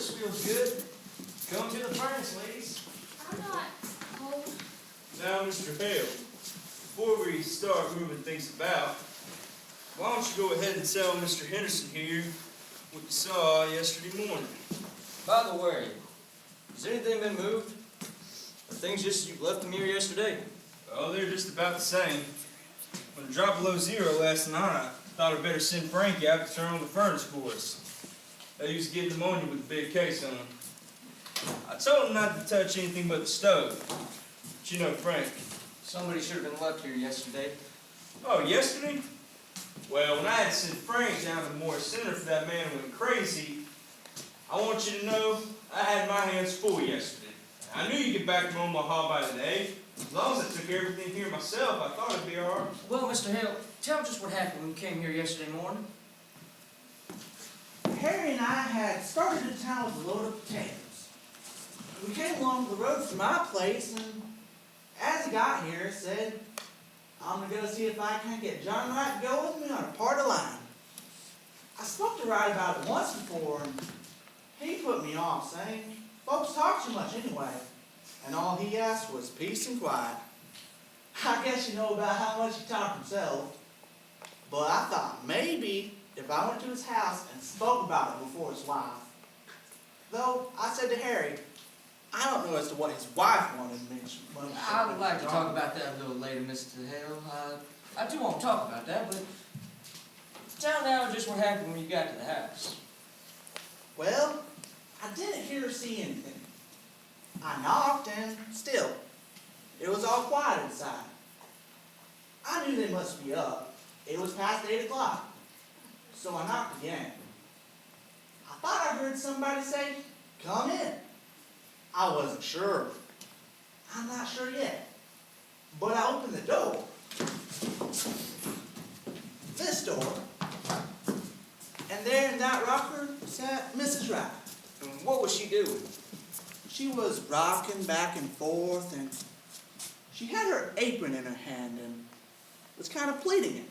this feels good. Come to the furnace, ladies. I'm not cold. Now, Mr. Hale, before we start moving things about, why don't you go ahead and tell Mr. Henderson here what you saw yesterday morning? By the way, has anything been moved? Are things just as you left them here yesterday? Oh, they're just about the same. When it dropped below zero last night, I thought I'd better send Frankie out to turn on the furnace for us. They used to get pneumonia with a big case on them. I told him not to touch anything but the stove. But you know Frank. Somebody should have been left here yesterday. Oh, yesterday? Well, when I had sent Frank down to Morris Center for that man who went crazy, I want you to know I had my hands full yesterday. I knew you'd get back from Omaha by today. As long as I took everything here myself, I thought it'd be all right. Well, Mr. Hale, tell me just what happened when you came here yesterday morning. Harry and I had started in town with a load of potatoes. We came along the road from my place, and as he got here, said, I'm going to go see if I can't get John Wright to go with me on a part of line. I spoke to Wright about it once before, and he put me off, saying, folks talk too much anyway, and all he asked was peace and quiet. I guess you know about how much he talked himself, but I thought maybe if I went to his house and spoke about it before his wife. Though I said to Harry, I don't know as to what his wife wanted me to. I would like to talk about that a little later, Mr. Hale. I do want to talk about that, but tell now just what happened when you got to the house. Well, I didn't hear or see anything. I knocked and still, it was all quiet inside. I knew they must be up. It was past 8 o'clock. So I knocked again. I thought I heard somebody say, come in. I wasn't sure. I'm not sure yet. But I opened the door. This door. And there in that rocker sat Mrs. Wright. And what was she doing? She was rocking back and forth, and she had her apron in her hand and was kind of pleating it.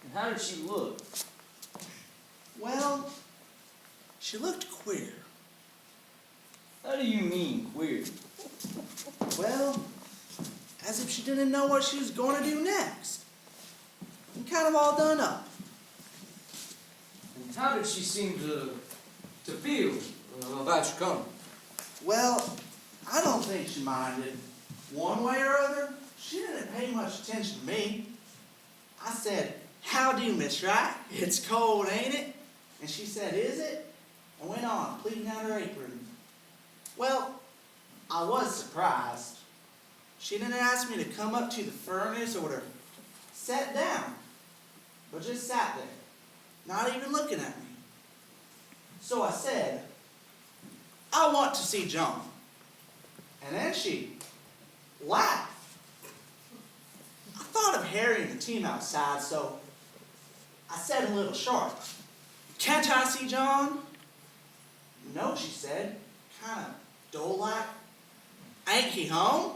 And how did she look? Well, she looked queer. How do you mean, queer? Well, as if she didn't know what she was going to do next. And kind of all done up. And how did she seem to feel about your coming? Well, I don't think she minded. One way or other, she didn't pay much attention to me. I said, how do, Miss Wright? It's cold, ain't it? And she said, is it? And went on, pleating out her apron. Well, I was surprised. She didn't ask me to come up to the furnace or to sit down, but just sat there, not even looking at me. So I said, I want to see John. And then she laughed. I thought of Harry and the team outside, so I said a little sharp, can't I see John? No, she said, kind of dull-like. Ain't he home?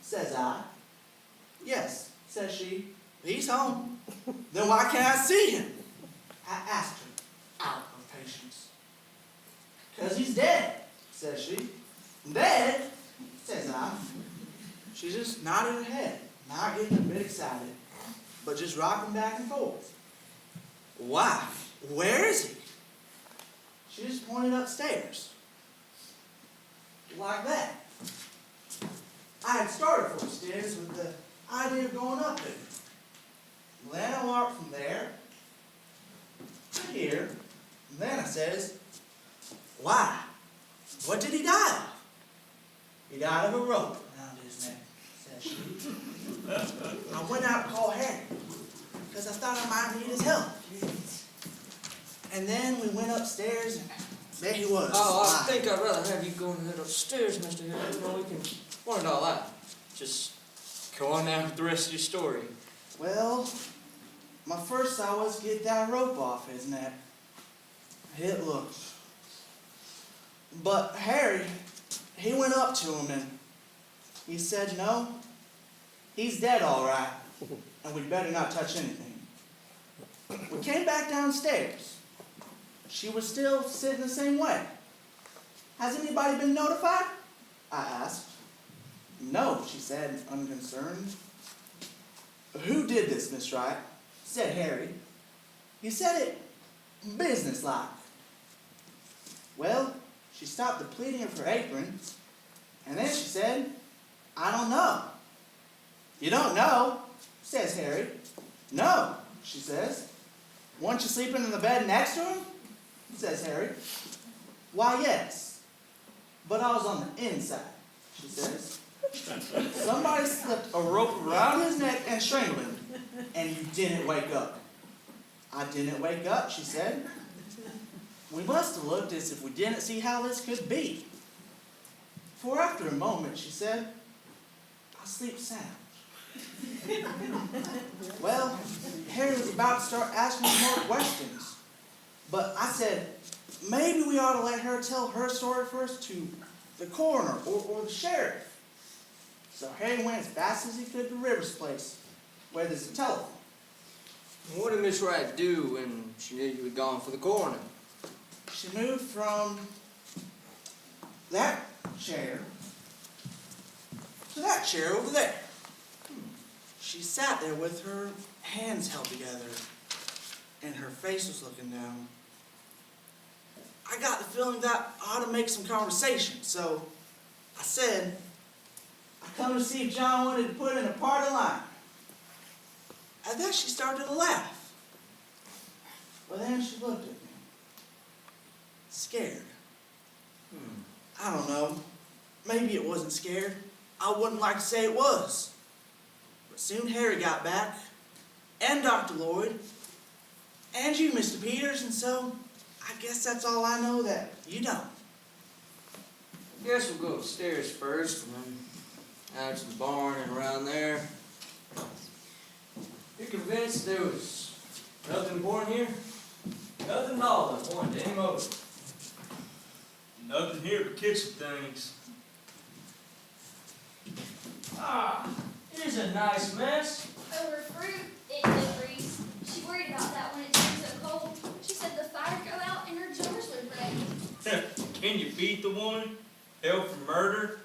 Says I. Yes, says she, he's home. Then why can't I see him? I asked her, out of patience. 'Cause he's dead, says she. Dead? Says I. She just nodded her head, not getting a bit excited, but just rocking back and forth. Why? Where is he? She just pointed upstairs. Like that. I had started for the stairs with the idea of going up there. Then I walked from there to here, and then I says, why? What did he die of? He died of a rope around his neck, says she. I went out to call Harry, because I thought I might need his help. And then we went upstairs, and there he was. Oh, I think I'd rather have you go and head upstairs, Mr. Hill. You know, we can work it all out. Just go on now with the rest of your story. Well, my first thought was get that rope off his neck. It looked. But Harry, he went up to him and he said, no, he's dead all right, and we'd better not touch anything. We came back downstairs. She was still sitting the same way, Has anybody been notified? I asked. No, she said, unconcerned. Who did this, Miss Wright? Said Harry. He said it businesslike. Well, she stopped the pleating of her apron, and then she said, I don't know. You don't know, says Harry. No, she says. Weren't you sleeping in the bed next to him? Says Harry. Why, yes. But I was on the inside, she says. Somebody slipped a rope around his neck and strangled him, and you didn't wake up. I didn't wake up, she said. We must have looked as if we didn't see how this could be. For after a moment, she said, I sleep sound. Well, Harry was about to start asking me more questions, but I said, maybe we ought to let her tell her story first to the coroner or the sheriff. So Harry went as fast as he could to River's place, where there's a telephone. What did Miss Wright do when she knew you had gone for the coroner? She moved from that chair to that chair over there. She sat there with her hands held together, and her face was looking down. I got the feeling that I ought to make some conversation, so I said, I come to see if John wanted to put in a party line. And then she started to laugh. Well, then she looked at me, scared. I don't know. Maybe it wasn't scared. I wouldn't like to say it was. But soon Harry got back, and Dr. Lloyd, and you, Mr. Peters, and so I guess that's all I know that you don't. Guess we'll go upstairs first, and then out to the barn and around there. You're convinced there was nothing important here? Nothing at all that pointed to any motive. Nothing here but kitchen things. Ah, here's a nice mess. Over fruit, it did freeze. She worried about that when it turned so cold. She said the fire'd go out and her jars would break. Can you beat the woman? Held for murder?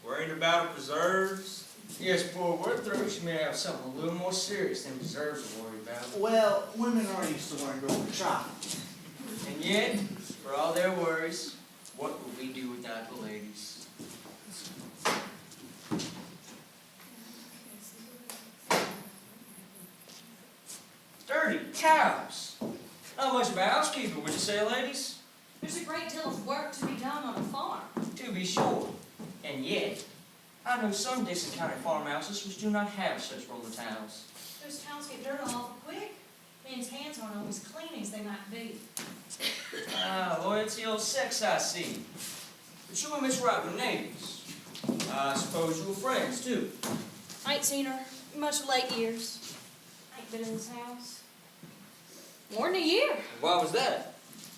Worrying about her preserves? Yes, before we're through, she may have something a little more serious than preserves to worry about. Well, women are used to wearing broken child. And yet, for all their worries, what would we do without the ladies? Dirty cows! Not much of a housekeeper, would you say, ladies? There's a great deal of work to be done on a farm. To be sure. And yet, I know some Dixon County farmhouses which do not have such roller towels. Those towels get dirty awful quick. Men's hands aren't always clean as they might be. Ah, loyalty old sex, I see. But you and Miss Wright were neighbors. I suppose you were friends, too. I ain't seen her much of late years. I ain't been in this house more than a year. Why was that?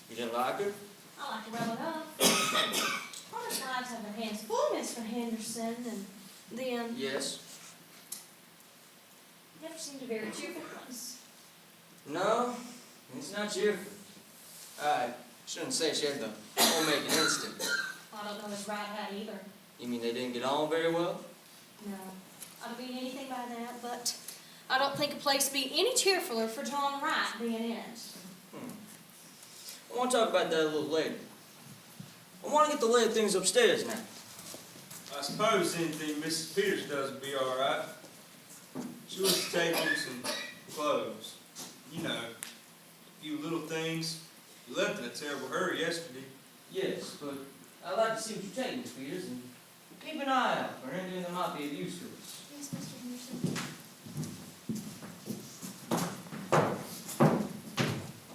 You didn't like her? I like to rub it up. Farmers' wives have their hands full, Mr. Henderson, and then Yes. never seemed a very cheerful place. No, it's not cheerful. I shouldn't say she had the homemaking instinct. I don't know his right hat either. You mean they didn't get on very well? No, I don't mean anything by that, but I don't think a place would be any cheerfuler for John Wright being in it. I want to talk about that a little later. I want to get the lay of things upstairs now. I suppose anything Mrs. Peters does would be all right. She was to take him some clothes. You know, a few little things. You left in a terrible hurry yesterday. Yes, but I'd like to see what you're taking, Miss Peters, and keep an eye out for anything that might be of use to us. Yes, Mr. Henderson.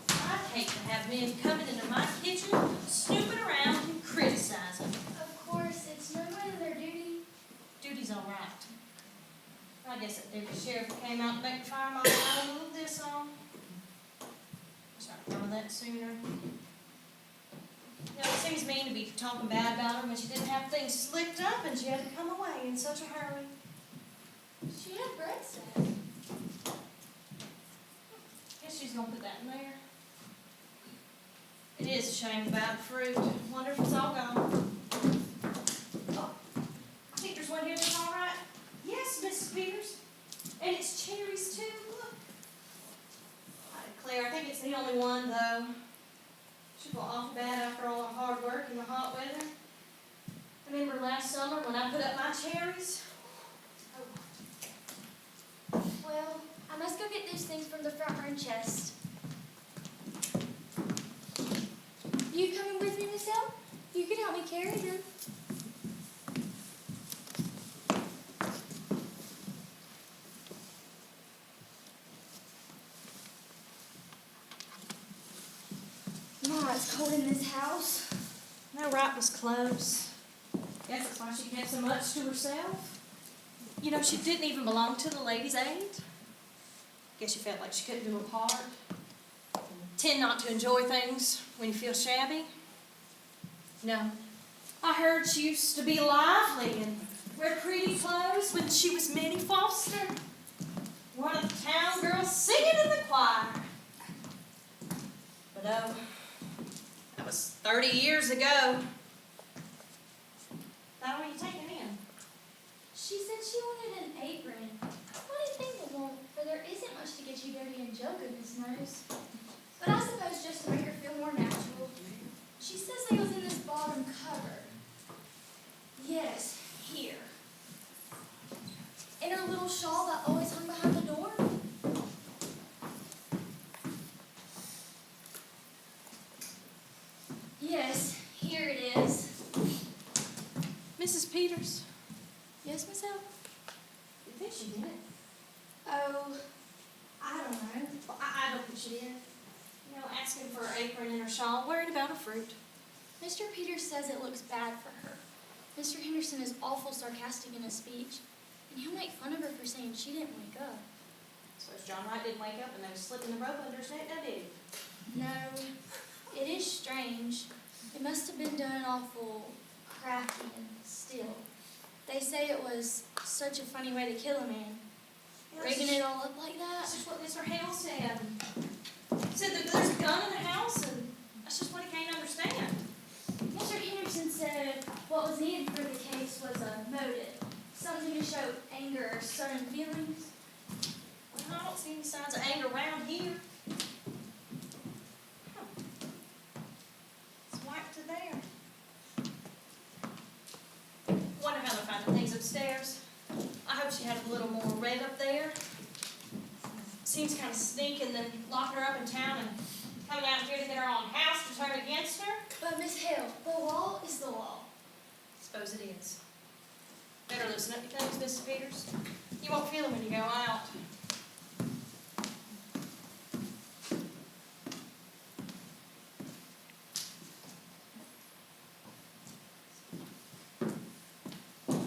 I'd hate to have men coming into my kitchen, snooping around and criticizing. Of course, it's no more than their duty. Duty's all right. I guess if the sheriff came out to make the fire, might have a little this on. I started throwing that sooner. You know, it seems mean to be talking bad about her when she didn't have things slicked up and she had to come away in such a hurry. She had bread stack. Guess she's gonna put that in there. It is a shame about fruit. Wonder if it's all gone. Oh, I think there's one here that's all right. Yes, Mrs. Peters. And it's cherries too, look. I declare, I think it's the only one though. Should feel awful bad after all our hard work in the hot weather. I remember last summer when I put up my cherries. Oh, Well, I must go get those things from the front room chest. You coming with me, Miss Elle? You can help me carry them. Ma, it's cold in this house. no, right was close. Guess that's why she kept so much to herself. You know, she didn't even belong to the Ladies' Aid. Guess she felt like she couldn't do her part. Tend not to enjoy things when you feel shabby. No. I heard she used to be lively and wear pretty clothes when she was Minnie Foster. One of the town girls singing in the choir. But oh, that was 30 years ago. Now, what are you taking in? She said she wanted an apron. What do you think it won't? For there isn't much to get you dirty and Joe goodness knows. But I suppose just to make her feel more natural. She says it was in this bottom cupboard. Yes, here. In her little shawl that always hung behind the door. Yes, here it is. Mrs. Peters, Yes, Miss Elle? you think she did it? Oh, I don't know. Well, I don't think she did. You know, asking for her apron and her shawl, worried about her fruit. Mr. Peters says it looks bad for her. Mr. Henderson is awful sarcastic in his speech, and he'll make fun of her for saying she didn't wake up. Suppose John Wright didn't wake up and they was slipping the rope under his neck, now did he? No, it is strange. It must have been done awful crafty and still. They say it was such a funny way to kill a man. Rigging it all up like that. That's just what Mr. Hale said. He said that there's a gun in the house and that's just what he can't understand. Mr. Henderson said what was needed for the case was a motive. Something to show anger or sudden feelings. Well, I don't see any signs of anger around here. Huh. It's wiped to there. Wonder how they're finding things upstairs. I hope she had a little more red up there. Seems kind of sneaking than locking her up in town and coming out here to get her own house to turn against her. But Miss Hale, the law is the law. Suppose it is. Better loosen up your things, Mrs. Peters. You won't feel them when you go out.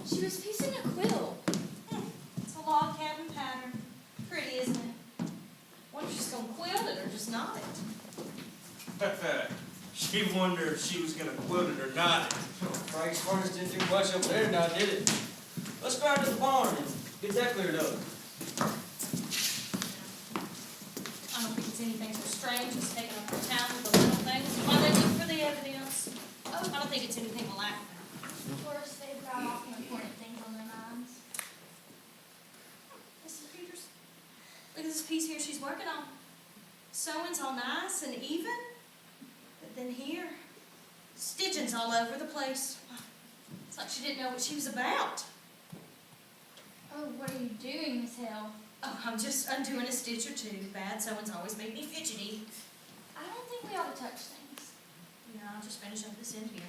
She was piecing a quilt. It's a log cabin pattern. Pretty, isn't it? Wonder if she's gonna quilt it or just knot it. She wondered if she was gonna quilt it or not. Frank's furnace didn't do much up there now, did it? Let's go out to the barn and get that cleared up. I don't think it's anything so strange as taking up her time with the little things while they look for the evidence. Oh, I don't think it's anything to laugh at. Of course, they've got often important things on their minds. Mrs. Peters, look at this piece here she's working on. Sewing's all nice and even, but then here, stitching's all over the place. It's like she didn't know what she was about. Oh, what are you doing, Miss Hale? Oh, I'm just undoing a stitch or two. Bad sewing's always made me fidgety. I don't think we ought to touch things. You know, I'll just finish up this end here.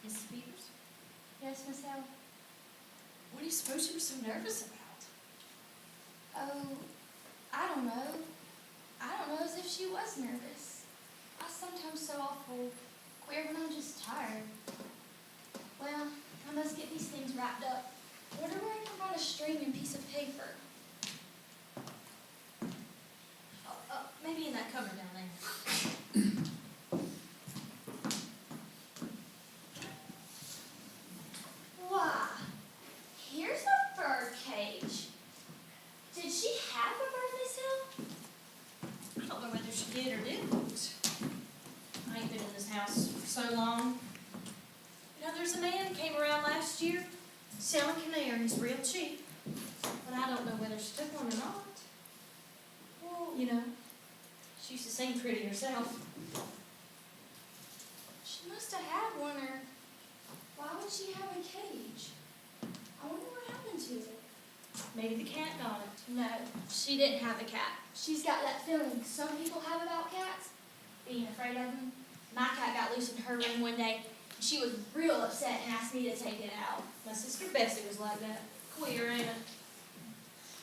Mrs. Peters, Yes, Miss Hale? what do you suppose you were so nervous about? Oh, I don't know. I don't know as if she was nervous. I sometimes so awful queer when I'm just tired. Well, I must get these things wrapped up. Wonder where I can find a string and piece of paper. Oh, maybe in that cupboard down there. Why, here's a bird cage. Did she have a birthday sale? she did or didn't. I ain't been in this house for so long. You know, there's a man came around last year selling canaries real cheap, but I don't know whether she took one or not. Well, you know, she used to sing pretty herself. She must have had one, or why would she have a cage? I wonder what happened to it. Maybe the cat got it. No, she didn't have a cat. She's got that feeling some people have about cats, being afraid of them. My cat got loose in her room one day, and she was real upset and asked me to take it out. My sister Bessie was like that. Queer, ain't it?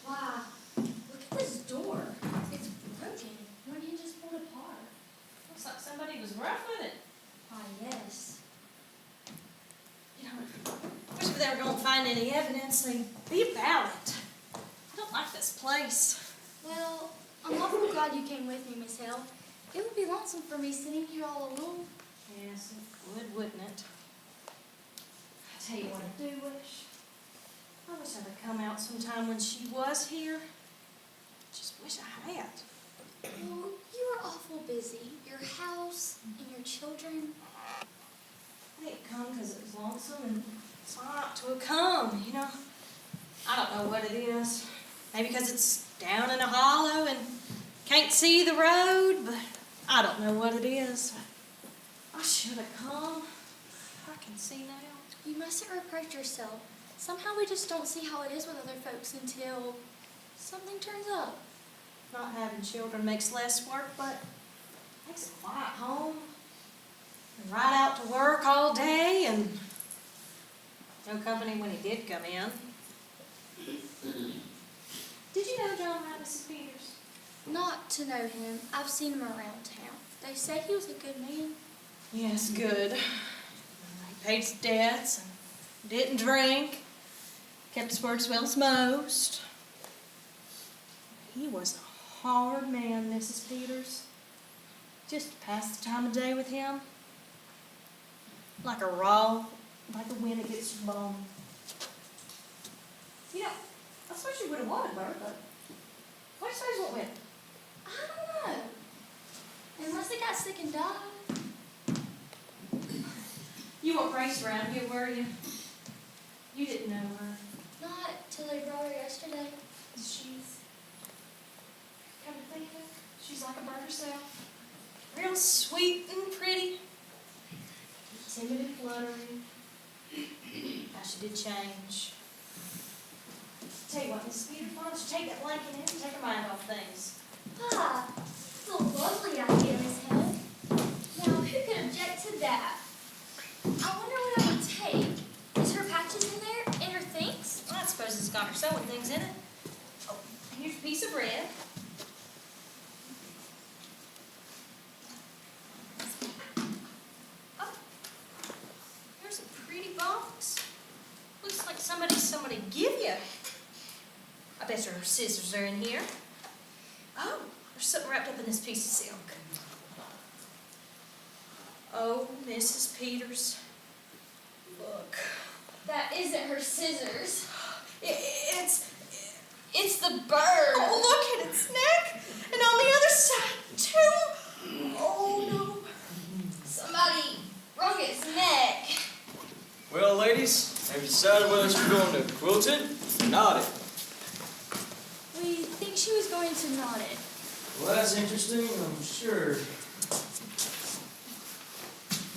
Wow, look at this door. It's broken. One hinge is pulled apart. Looks like somebody was rough with it. Why, yes. You know, I wish if they were going to find any evidence, they'd be about it. I don't like this place. Well, I'm awful glad you came with me, Miss Hill. It would be lonesome for me sitting here all alone. Yes, it would, wouldn't it? I tell you what I do wish. I wish I'd have come out sometime when she was here. Just wish I had. Well, you were awful busy. Your house and your children. I didn't come because it was lonesome and it's not to have come, you know. I don't know what it is. Maybe because it's down in a hollow and can't see the road, but I don't know what it is. I should have come. I can see now. You mustn't reproach yourself. Somehow we just don't see how it is with other folks until something turns up. Not having children makes less work, but makes a quiet home. And ride out to work all day and no company when he did come in. Did you know John Wright, Mrs. Peters? Not to know him. I've seen him around town. They say he was a good man. Yes, good. He paid his debts and didn't drink. Kept his word as well as most. He was a hard man, Mrs. Peters. Just to pass the time of day with him. Like a wind against your bone. You know, I suppose you would have wanted her, but why do you suppose you won't win? I don't know. Unless they got sick and died. You weren't raised around here, were you? You didn't know her. Not till they brought her yesterday. She's, come to think of it, she's like a bird herself. Real sweet and pretty. Timid and fluttering. How she did change. Tell you what, Miss Peters, why don't you take that blanket in and take her mind off things? Ah, it's a lovely idea, Miss Hill. Now, who could object to that? I wonder what I would take. Is her patches in there and her things? Well, I suppose it's got her sewing things in it. Oh, here's a piece of bread. Oh, here's a pretty box. Looks like somebody give you. I bet her scissors are in here. Oh, there's something wrapped up in this piece of silk. Oh, Mrs. Peters, look. That isn't her scissors. It's the bird. Oh, look at its neck. And on the other side, too. Oh, no. Somebody wrung its neck. Well, ladies, have you decided whether she's going to quilted or knotted? We think she was going to knot it. Well, that's interesting, I'm sure.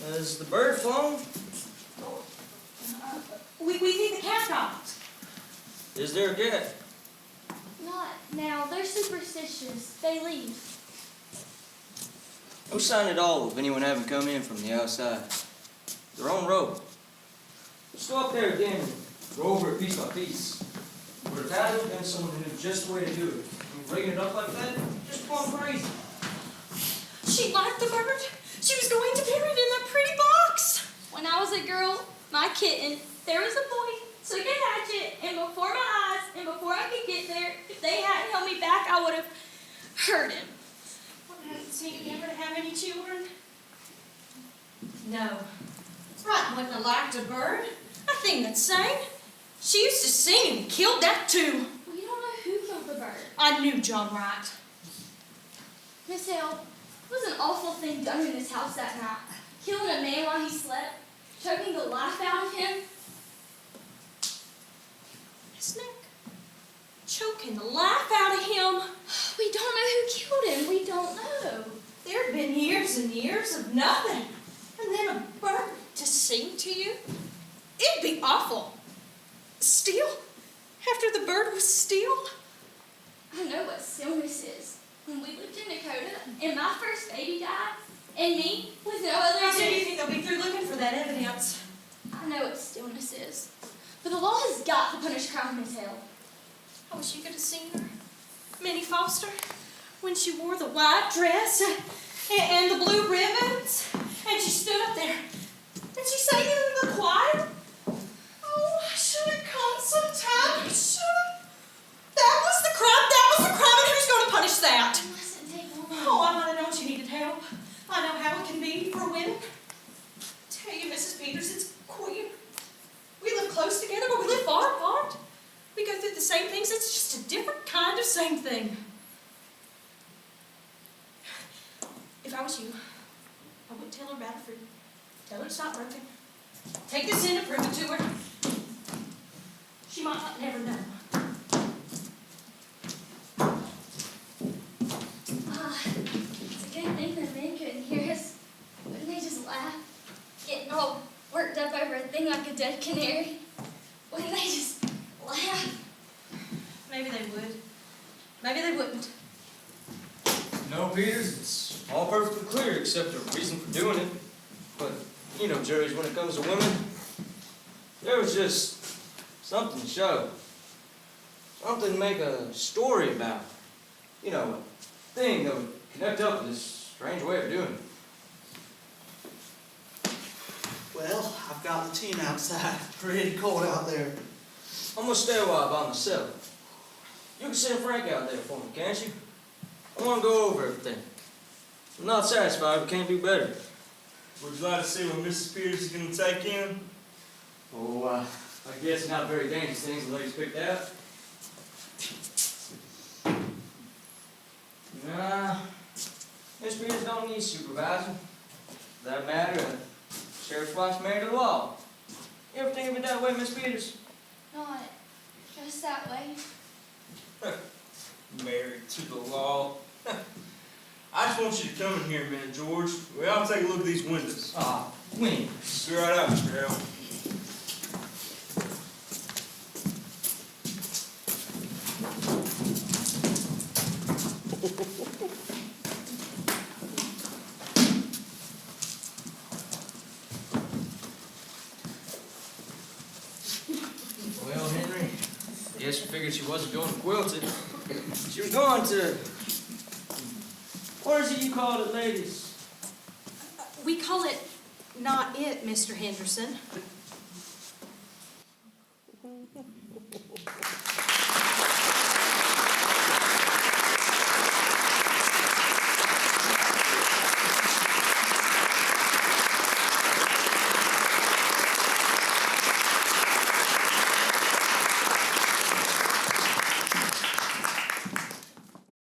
Has the bird flown? We think the cat got it. Is there a cat? Not now. They're superstitious. They leave. No sign at all of anyone having come in from the outside. Their own road. Let's go up there again and go over it piece by piece. Would that have been someone who knew just the way to do it? I mean, rigging it up like that? Just plumb crazy. She liked the bird. She was going to bury it in that pretty box. When I was a girl, my kitten, there was a boy, took a hatchet, and before my eyes, and before I could get there, if they hadn't held me back, I would have hurt him. I haven't seen you ever have any children. No. It's right, wouldn't have liked a bird. I think that's sane. She used to sing and killed that too. We don't know who killed the bird. I knew John Wright. Miss Hill, was an awful thing done in this house that night. Killing a man while he slept, choking the life out of him. Miss Nick, choking the life out of him. We don't know who killed him. We don't know. There have been years and years of nothing. And then a bird to sing to you? It'd be awful. Still, after the bird was still. I know what stillness is. When we lived in Dakota, and my first baby died, and me, with no other How soon do you news, think they'll be through looking for that evidence? I know what stillness is. But the law has got to punish crime in hell. I wish you could have seen her. Minnie Foster, when she wore the white dress and the blue ribbons, and she stood up there, and she sang in the choir. Oh, I should have come sometime. I should have. That was the crime. That was the crime, and who's going to punish that? It mustn't take long. Oh, I might have known she needed help. I know how it can be for women. Tell you, Mrs. Peters, it's queer. We live close together, but we live far apart. We go through the same things. It's just a different kind of same thing. If I was you, I wouldn't tell her about the fruit. Tell her it's not broken. Take this in and prove it to her. She might not never know. It's a good thing the men couldn't hear us. Wouldn't they just laugh? Getting all worked up over a thing like a dead canary. Wouldn't they just laugh? Maybe they would. Maybe they wouldn't. No, Peters, it's all perfectly clear except the reason for doing it. But, you know, juries, when it comes to women, there was just something to show. Something to make a story about. You know, a thing that would connect up with this strange way of doing it. Well, I've got the team outside. Pretty cold out there. I'm gonna stay a while by myself. You can send Frank out there for me, can't you? I wanna go over everything. I'm not satisfied, but can't do better. Would you like to see what Mrs. Peters is going to take in? Oh, I guess not very dangerous things the ladies picked out. Nah, Miss Peters don't need supervising. For that matter, sheriff's wife's married to the law. You ever think of it that way, Miss Peters? Not just that way. Married to the law. I just want you to come in here a minute, George. We ought to take a look at these windows. Ah, winners. Be right out, Mr. Hale. Well, Henry, I guess you figured she wasn't going to quilt it. She was going to... What is it you call it, ladies? We call it not it, Mr. Henderson.